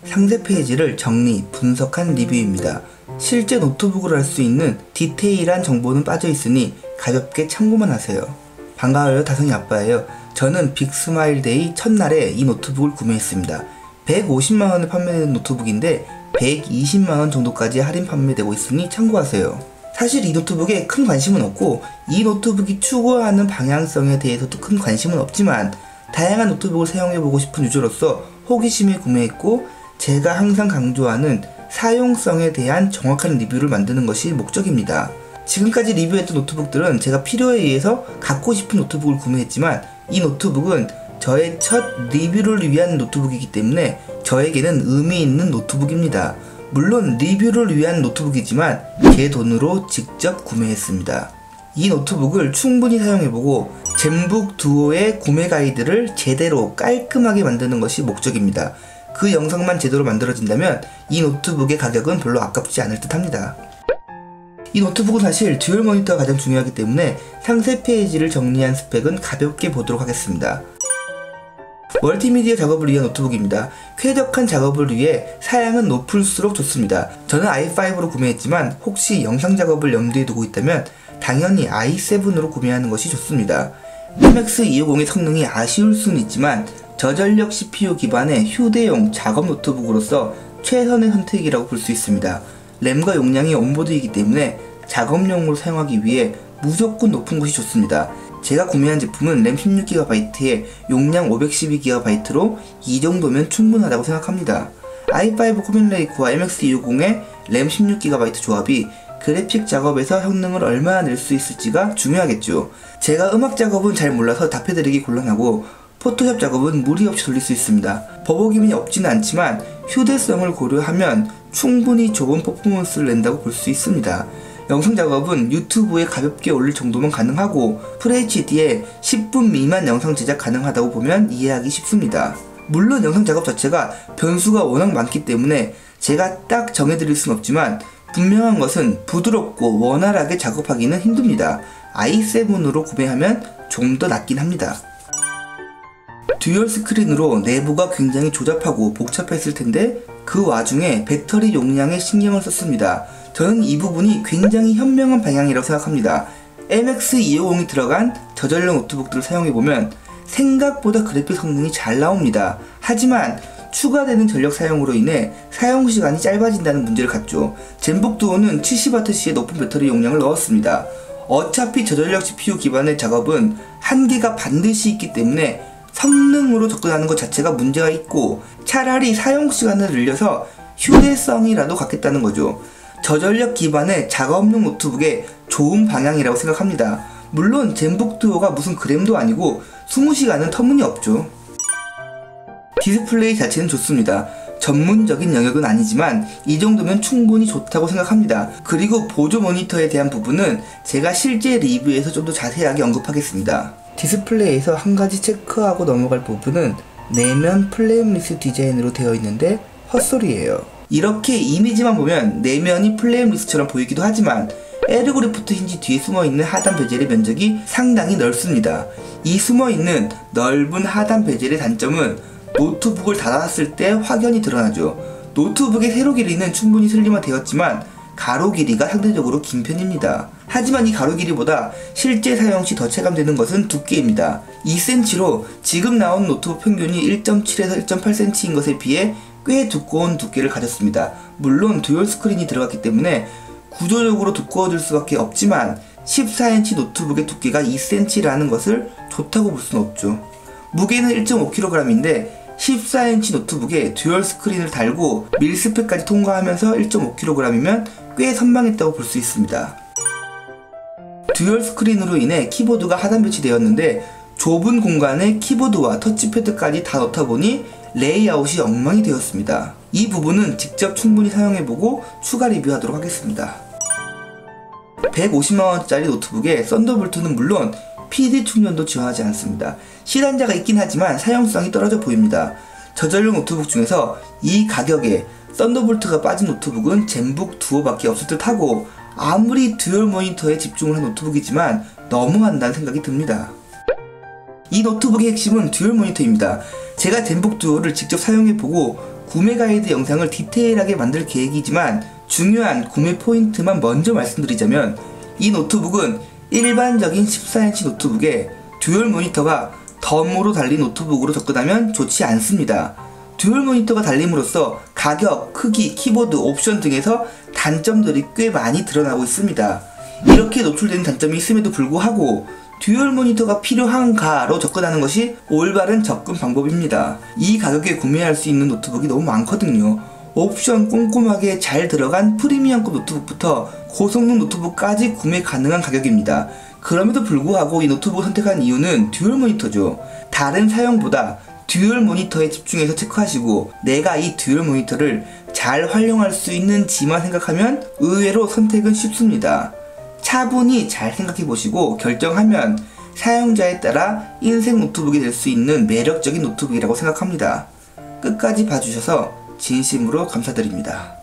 상세 페이지를 정리, 분석한 리뷰입니다. 실제 노트북으로 할 수 있는 디테일한 정보는 빠져있으니 가볍게 참고만 하세요. 반가워요, 다성이 아빠예요. 저는 빅스마일데이 첫날에 이 노트북을 구매했습니다. 150만원에 판매되는 노트북인데 120만원 정도까지 할인 판매되고 있으니 참고하세요. 사실 이 노트북에 큰 관심은 없고 이 노트북이 추구하는 방향성에 대해서도 큰 관심은 없지만 다양한 노트북을 사용해보고 싶은 유저로서 호기심에 구매했고, 제가 항상 강조하는 사용성에 대한 정확한 리뷰를 만드는 것이 목적입니다. 지금까지 리뷰했던 노트북들은 제가 필요에 의해서 갖고 싶은 노트북을 구매했지만 이 노트북은 저의 첫 리뷰를 위한 노트북이기 때문에 저에게는 의미 있는 노트북입니다. 물론 리뷰를 위한 노트북이지만 제 돈으로 직접 구매했습니다. 이 노트북을 충분히 사용해보고 젠북 두오의 구매 가이드를 제대로 깔끔하게 만드는 것이 목적입니다. 그 영상만 제대로 만들어진다면 이 노트북의 가격은 별로 아깝지 않을 듯 합니다. 이 노트북은 사실 듀얼 모니터가 가장 중요하기 때문에 상세 페이지를 정리한 스펙은 가볍게 보도록 하겠습니다. 멀티미디어 작업을 위한 노트북입니다. 쾌적한 작업을 위해 사양은 높을수록 좋습니다. 저는 i5로 구매했지만 혹시 영상 작업을 염두에 두고 있다면 당연히 i7으로 구매하는 것이 좋습니다. MX250의 성능이 아쉬울 수는 있지만 저전력 CPU 기반의 휴대용 작업 노트북으로서 최선의 선택이라고 볼 수 있습니다. 램과 용량이 온보드이기 때문에 작업용으로 사용하기 위해 무조건 높은 것이 좋습니다. 제가 구매한 제품은 램 16GB에 용량 512GB로 이 정도면 충분하다고 생각합니다. i5 코밀레이크와 MX250의 램 16GB 조합이 그래픽 작업에서 성능을 얼마나 낼 수 있을지가 중요하겠죠. 제가 음악 작업은 잘 몰라서 답해드리기 곤란하고 포토샵 작업은 무리 없이 돌릴 수 있습니다. 버벅임이 없지는 않지만 휴대성을 고려하면 충분히 좋은 퍼포먼스를 낸다고 볼 수 있습니다. 영상 작업은 유튜브에 가볍게 올릴 정도면 가능하고 FHD에 10분 미만 영상 제작 가능하다고 보면 이해하기 쉽습니다. 물론 영상 작업 자체가 변수가 워낙 많기 때문에 제가 딱 정해드릴 순 없지만 분명한 것은 부드럽고 원활하게 작업하기는 힘듭니다. i7으로 구매하면 좀 더 낫긴 합니다. 듀얼 스크린으로 내부가 굉장히 조잡하고 복잡했을 텐데 그 와중에 배터리 용량에 신경을 썼습니다. 저는 이 부분이 굉장히 현명한 방향이라고 생각합니다. MX250이 들어간 저전력 노트북들을 사용해보면 생각보다 그래픽 성능이 잘 나옵니다. 하지만 추가되는 전력 사용으로 인해 사용시간이 짧아진다는 문제를 갖죠. 젠북 두오는 70W의 높은 배터리 용량을 넣었습니다. 어차피 저전력 CPU 기반의 작업은 한계가 반드시 있기 때문에 성능으로 접근하는 것 자체가 문제가 있고 차라리 사용시간을 늘려서 휴대성이라도 갖겠다는 거죠. 저전력 기반의 작업용 노트북의 좋은 방향이라고 생각합니다. 물론 젠북 두오가 무슨 그램도 아니고 20시간은 터무니없죠. 디스플레이 자체는 좋습니다. 전문적인 영역은 아니지만 이 정도면 충분히 좋다고 생각합니다. 그리고 보조 모니터에 대한 부분은 제가 실제 리뷰에서 좀 더 자세하게 언급하겠습니다. 디스플레이에서 한 가지 체크하고 넘어갈 부분은 내면 플레임리스 디자인으로 되어 있는데 헛소리예요. 이렇게 이미지만 보면 내면이 플레임리스처럼 보이기도 하지만 에르고리프트 힌지 뒤에 숨어있는 하단 베젤의 면적이 상당히 넓습니다. 이 숨어있는 넓은 하단 베젤의 단점은 노트북을 닫았을 때 확연히 드러나죠. 노트북의 세로 길이는 충분히 슬림화되었지만 가로 길이가 상대적으로 긴 편입니다. 하지만 이 가로 길이보다 실제 사용 시 더 체감되는 것은 두께입니다. 2cm로 지금 나온 노트북 평균이 1.7에서 1.8cm인 것에 비해 꽤 두꺼운 두께를 가졌습니다. 물론 듀얼 스크린이 들어갔기 때문에 구조적으로 두꺼워질 수밖에 없지만 14인치 노트북의 두께가 2cm라는 것을 좋다고 볼 수는 없죠. 무게는 1.5kg인데 14인치 노트북에 듀얼 스크린을 달고 밀스펙까지 통과하면서 1.5kg이면 꽤 선방했다고 볼 수 있습니다. 듀얼 스크린으로 인해 키보드가 하단 배치되었는데 좁은 공간에 키보드와 터치패드까지 다 넣다 보니 레이아웃이 엉망이 되었습니다. 이 부분은 직접 충분히 사용해보고 추가 리뷰하도록 하겠습니다. 150만원짜리 노트북에 썬더볼트는 물론 PD 충전도 지원하지 않습니다. 실한자가 있긴 하지만 사용성이 떨어져 보입니다. 저전력 노트북 중에서 이 가격에 썬더볼트가 빠진 노트북은 젠북 두오밖에 없을 듯 하고 아무리 듀얼 모니터에 집중을 한 노트북이지만 너무한다는 생각이 듭니다. 이 노트북의 핵심은 듀얼 모니터입니다. 제가 젠북 두오를 직접 사용해보고 구매 가이드 영상을 디테일하게 만들 계획이지만 중요한 구매 포인트만 먼저 말씀드리자면 이 노트북은 일반적인 14인치 노트북에 듀얼 모니터가 덤으로 달린 노트북으로 접근하면 좋지 않습니다. 듀얼 모니터가 달림으로써 가격, 크기, 키보드, 옵션 등에서 단점들이 꽤 많이 드러나고 있습니다. 이렇게 노출되는 단점이 있음에도 불구하고 듀얼 모니터가 필요한가로 접근하는 것이 올바른 접근 방법입니다. 이 가격에 구매할 수 있는 노트북이 너무 많거든요. 옵션 꼼꼼하게 잘 들어간 프리미엄급 노트북부터 고성능 노트북까지 구매 가능한 가격입니다. 그럼에도 불구하고 이 노트북을 선택한 이유는 듀얼 모니터죠. 다른 사용보다 듀얼 모니터에 집중해서 체크하시고 내가 이 듀얼 모니터를 잘 활용할 수 있는지만 생각하면 의외로 선택은 쉽습니다. 차분히 잘 생각해보시고 결정하면 사용자에 따라 인생 노트북이 될 수 있는 매력적인 노트북이라고 생각합니다. 끝까지 봐주셔서 진심으로 감사드립니다.